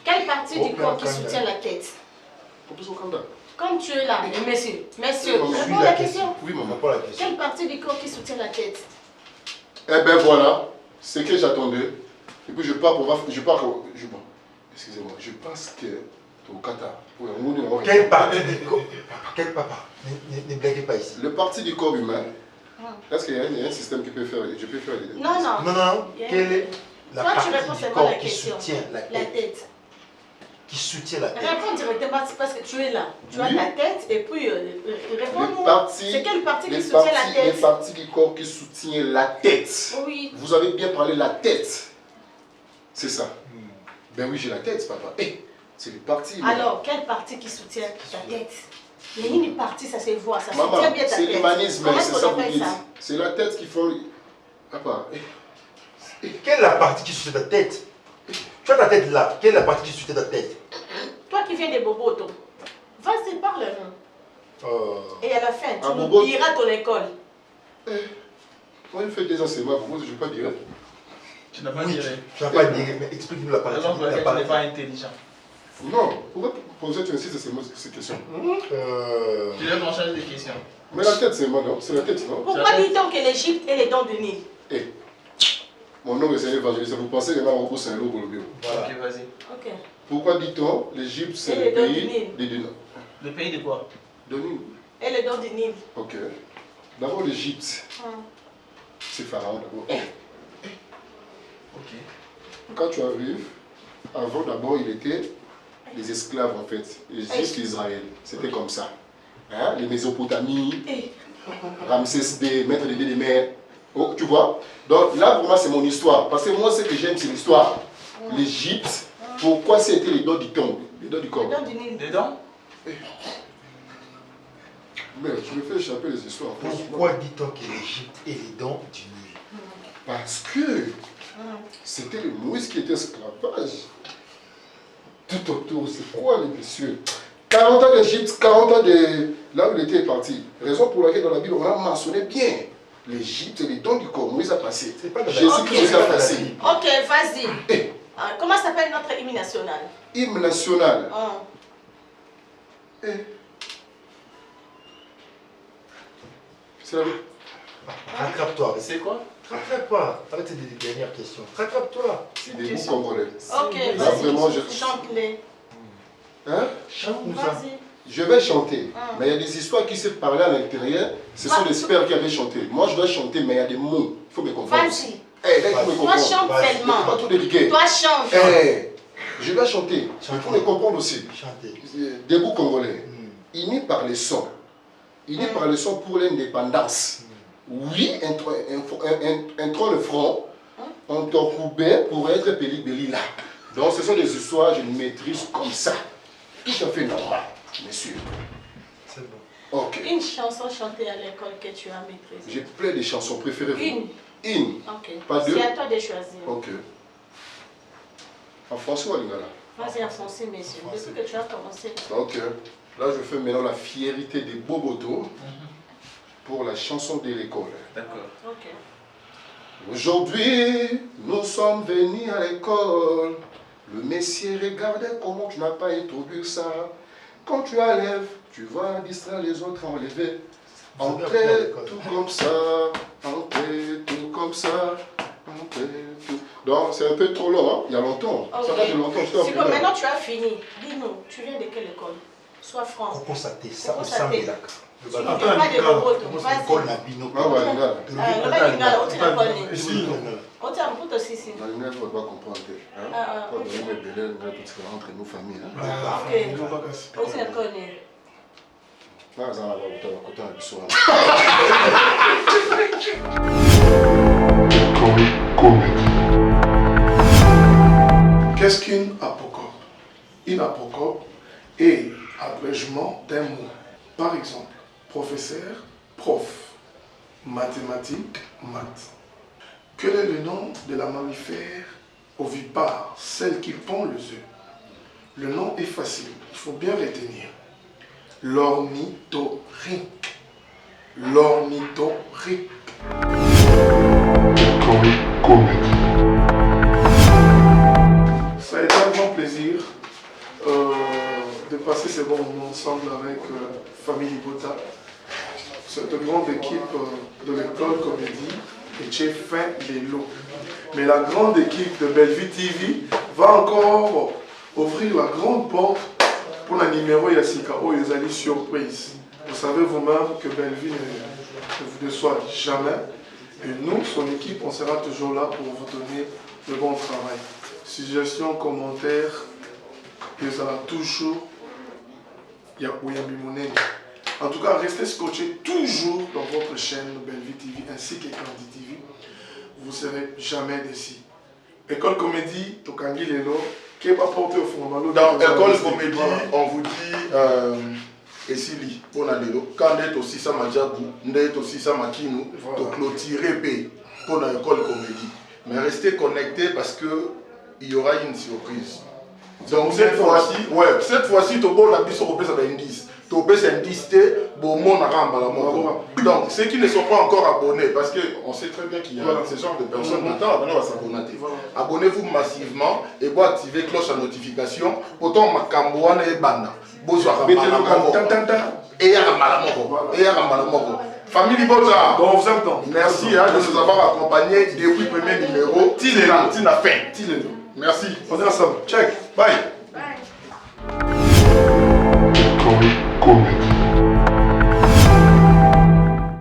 Quelle partie du corps qui Canada. soutient la tête? Proposition Canada. Comme tu es là, messieurs, messieurs, Oui, réponds Suis à la question. Oui, maman. Réponds à la question. Quelle partie du corps qui soutient la tête? Eh ben voilà, c'est que j'attendais. Et puis je pars pour voir. Excusez-moi, je pense que au Qatar. Oui, Quelle partie du corps? Quel papa? Ne blaguez pas ici. le parti du corps humain, est-ce qu'il y a un système qui peut faire? Je peux faire les... Non, non. Non, non. Quelle est la Toi, tu réponds partie du seulement à la corps qui question. soutient la La tête? tête. Qui soutient la tête? Réponds directement, c'est parce que tu es là. Tu as Oui. ta tête et puis réponds-nous. Les parties- C'est quelle partie qui Les soutient la parties, les tête? parties du corps qui soutient la tête. Oui. Vous avez bien parlé la tête. C'est ça. Ben oui, j'ai la tête, papa. Eh, c'est les parties. mais- Alors, quelle partie qui soutient ta tête? Il y a une partie, ça se voit, ça Maman, soutient bien ta c'est tête. l'humanisme, Comment c'est est-ce ça qu'on que vous appelle dites. ça? C'est la tête qui font... Papa, Quelle est la partie qui soutient ta tête? Tu as ta tête là. Quelle est la partie qui soutient ta tête? Toi qui viens des Boboto, vas-y, parle-nous. Et à la fin, tu Ah, nous Bobo. diras ton école. moi, je fais des enseignements pour vous, je ne vais pas dire. Tu n'as pas Oui, dit. tu n'as pas dit, mais explique-nous la partie. Raison pour laquelle tu n'es pas intelligent. Non, pourquoi poser tu insistes sur ces questions? Tu dois qu'on change de question. Mais la tête, c'est moi, non? C'est la tête, non? Pourquoi dit-on que l'Égypte est les dents du Nil? Eh, Mon nom est évangéliste. Vous pensez que là, on c'est un lot pour le bio. Voilà. Ok, vas-y. Ok. Pourquoi dit-on l'Égypte, c'est Et le les dents pays du Nil. des Nil? Le pays de quoi? De Nil. Et les dents du Nil. Ok. D'abord, l'Égypte, c'est Pharaon d'abord. Ok. Quand tu arrives, avant d'abord, il était les esclaves en fait. L'Égypte, l'Israël. C'était comme ça. Hein? Les Mésopotamies, Ramsès II, maître des mers. Oh, tu vois? Donc là, pour moi, c'est mon histoire. Parce que moi, ce que j'aime, c'est l'histoire. L'Égypte, pourquoi c'était les dents du tombe, les dents du corps? Les dents du Nil. Les dents? Mais tu me fais échapper les histoires. Pourquoi dit-on que l'Égypte est les dents du Nil? Parce que c'était le Moïse qui était esclavage. Tout autour, c'est quoi les messieurs? 40 ans d'Égypte, 40 ans de là où il était parti. Raison pour laquelle dans la Bible, on a mentionné bien l'Égypte et les dons du corps. Moïse a passé. Jésus-Christ a passé. Ok, vas-y. Comment s'appelle notre hymne national? Hymne national. C'est la vie. Rattrape-toi. C'est quoi? Rattrape-toi. Arrête des dernières questions. Rattrape-toi. C'est des bouts congolais. Ok, Là, vraiment, vas-y. Chante-les. Hein? Chante-nous ça. Vas-y. Je vais chanter, mais il y a des histoires qui se parlaient à l'intérieur. Ce sont les pères qui avaient chanté. Moi, je dois chanter, mais il y a des mots. Il faut me comprendre. Vas-y. Eh, là, il faut me Toi, comprendre. chante tellement. Pas tout déliqué. Toi, chante. Eh, je dois chanter. Il faut me comprendre aussi. Chantez. Des bouts congolais. Unis par les sons. Unis par les sons pour l'indépendance. Oui, entrons le front. On t'encoubait pour être Pélibéli là. Donc, ce sont des histoires, je les maîtrise comme ça. Tout à fait normal, monsieur. C'est bon. Ok. Une chanson chantée à l'école que tu as maîtrisée. J'ai plein de chansons préférées. Une. Ok. Pas deux. C'est à toi de choisir. Ok. En français ou en lingala? Vas-y, en français, messieurs. Depuis que tu as commencé. Ok. Là, je fais maintenant la fierté des Boboto pour la chanson de l'école. D'accord. Ok. Aujourd'hui, nous sommes venus à l'école. Le messier regardait comment tu n'as pas introduit ça. Quand tu enlèves, tu vas distraire les autres à enlever. Entrez tout comme ça, entrez tout comme ça, entrez tout. Donc c'est un peu trop long, hein? Il y a longtemps. Okay. Ça fait longtemps. Si comme maintenant tu as fini, dis-nous, tu viens de quelle école? Sois franc. Coco Saté, ça au Sambelak. Pas de Boboto. Vas-y. L'école Nabino. Ah ouais, regarde. On va comprendre. On va entre nos familles. Qu'est-ce qu'une apocope? Une apocope est abrégement d'un mot. Par exemple, professeur, prof, mathématiques, maths. Quel est le nom de la mammifère ovipare, celle qui pond les œufs? Le nom est facile, il faut bien retenir. L'ornithorynque. L'ornithorynque. Ça a été un grand plaisir de passer ces bons moments ensemble avec Famille Libota. Cette grande équipe de l'école Comédie et j'ai fait les lots. Mais la grande équipe de Bellevue TV va encore ouvrir la grande porte pour la numéro Yassika. Oh, ils allaient surprise. Vous savez vous-même que Bellevue ne vous déçoit jamais. Et nous, son équipe, on sera toujours là pour vous donner le bon travail. Suggestions, commentaires, et ça va toujours. Il y a Oyambi Monene. En tout cas, restez scotchés toujours dans votre chaîne Bellevue TV ainsi que Candy TV. Vous ne serez jamais déçus. École Comédie, Tokangi Lelo, qui n'est pas porté au fond. Dans École Comédie, on vous dit Essili, pour Nalelo. Quand on est aussi ça Majabu, on est aussi ça Makinu, to clôturer P pour l'École Comédie. Mais restez connectés parce qu'il y aura une surprise. Donc cette fois-ci, tu peux la bise au indice. Tu peux indice, donc ceux qui ne sont pas encore abonnés, parce qu'on sait très bien qu'il y a ce genre de personnes maintenant, on va s'abonner. Abonnez-vous massivement et vous activez cloche à notification. Autant Makambouane et Bana. Et Famille Libota. Bon, on vous aime tant. Merci de nous avoir accompagnés depuis le premier numéro. Tina fin. Merci. On est ensemble. Check. Bye. Bye.